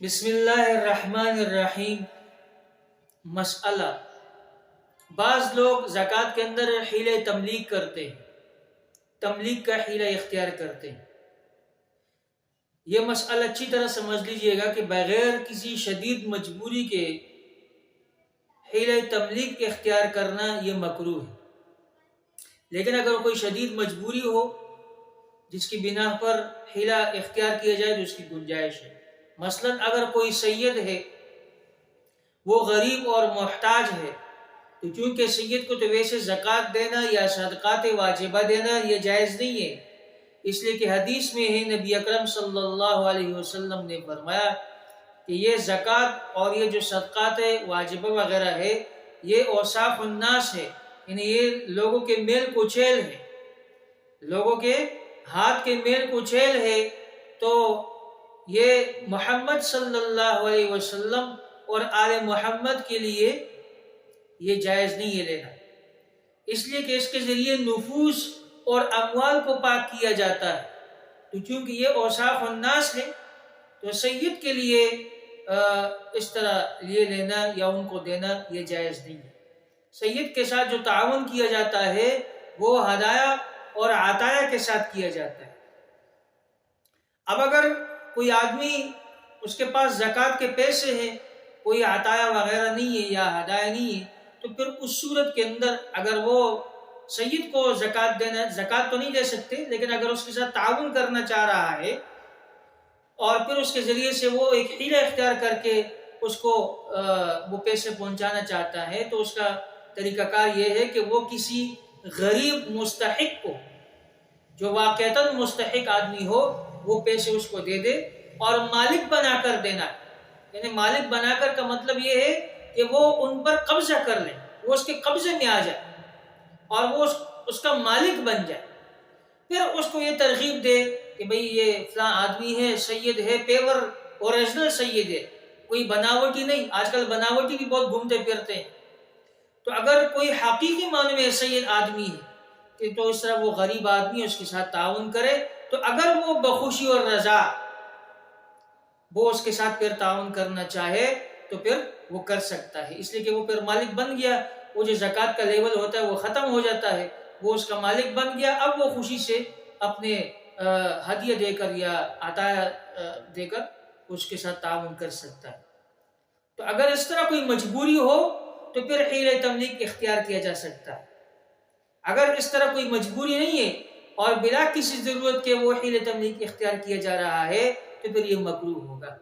بسم اللہ الرحمن الرحیم۔ مسئلہ، بعض لوگ زکوٰۃ کے اندر حیلہ تملیک کرتے ہیں، تملیک کا حیلہ اختیار کرتے ہیں۔ یہ مسئلہ اچھی طرح سمجھ لیجئے گا کہ بغیر کسی شدید مجبوری کے حیلہ تملیک اختیار کرنا یہ مکروہ ہے، لیکن اگر کوئی شدید مجبوری ہو جس کی بنا پر حیلہ اختیار کیا جائے تو اس کی گنجائش ہے۔ مثلا اگر کوئی سید ہے، وہ غریب اور محتاج ہے، تو چونکہ سید کو تو ویسے زکوٰۃ دینا یا صدقات واجبہ دینا یہ جائز نہیں ہے، اس لیے کہ حدیث میں ہے نبی اکرم صلی اللہ علیہ وسلم نے فرمایا کہ یہ زکوٰۃ اور یہ جو صدقات واجبہ وغیرہ ہے یہ اوصاف الناس ہے، یعنی یہ لوگوں کے میل کچیل ہے، لوگوں کے ہاتھ کے میل کچیل ہے، تو یہ محمد صلی اللہ علیہ وسلم اور آل محمد کے لیے یہ جائز نہیں ہے لینا، اس لیے کہ اس کے ذریعے نفوس اور اموال کو پاک کیا جاتا ہے۔ تو چونکہ یہ اوصاف الناس ہے تو سید کے لیے اس طرح یہ لینا یا ان کو دینا یہ جائز نہیں ہے۔ سید کے ساتھ جو تعاون کیا جاتا ہے وہ ہدایہ اور عطایہ کے ساتھ کیا جاتا ہے۔ اب اگر کوئی آدمی اس کے پاس زکوٰۃ کے پیسے ہیں، کوئی عطایہ وغیرہ نہیں ہے یا ہدایہ نہیں ہے، تو پھر اس صورت کے اندر اگر وہ سید کو زکوٰۃ تو نہیں دے سکتے، لیکن اگر اس کے ساتھ تعاون کرنا چاہ رہا ہے اور پھر اس کے ذریعے سے وہ ایک حیلہ اختیار کر کے اس کو وہ پیسے پہنچانا چاہتا ہے، تو اس کا طریقہ کار یہ ہے کہ وہ کسی غریب مستحق کو، جو واقعتاً مستحق آدمی ہو، وہ پیسے اس کو دے دے اور مالک بنا کر دینا، یعنی مالک بنا کر کا مطلب یہ ہے کہ وہ ان پر قبضہ کر لے، وہ اس کے قبضے میں آ جائے اور وہ اس کا مالک بن جائے، پھر اس کو یہ ترغیب دے کہ بھئی یہ فلاں آدمی ہے، سید ہے، پیور اوریجنل سید ہے، کوئی بناوٹی نہیں۔ آج کل بناوٹی بھی بہت گھومتے پھرتے ہیں، تو اگر کوئی حقیقی معنی میں سید آدمی ہے تو اس طرح وہ غریب آدمی اس کے ساتھ تعاون کرے، تو اگر وہ بخوشی اور رضا وہ اس کے ساتھ پھر تعاون کرنا چاہے تو پھر وہ کر سکتا ہے، اس لیے کہ وہ پھر مالک بن گیا، وہ جو زکوٰۃ کا لیول ہوتا ہے وہ ختم ہو جاتا ہے، وہ اس کا مالک بن گیا، اب وہ خوشی سے اپنے ہدیہ دے کر یا عطایہ دے کر اس کے ساتھ تعاون کر سکتا ہے۔ تو اگر اس طرح کوئی مجبوری ہو تو پھر حیلہ تملیک اختیار کیا جا سکتا ہے۔ اگر اس طرح کوئی مجبوری نہیں ہے اور بلا کسی ضرورت کے وہ حیلہ تملیک اختیار کیا جا رہا ہے تو پھر یہ مکروہ ہوگا۔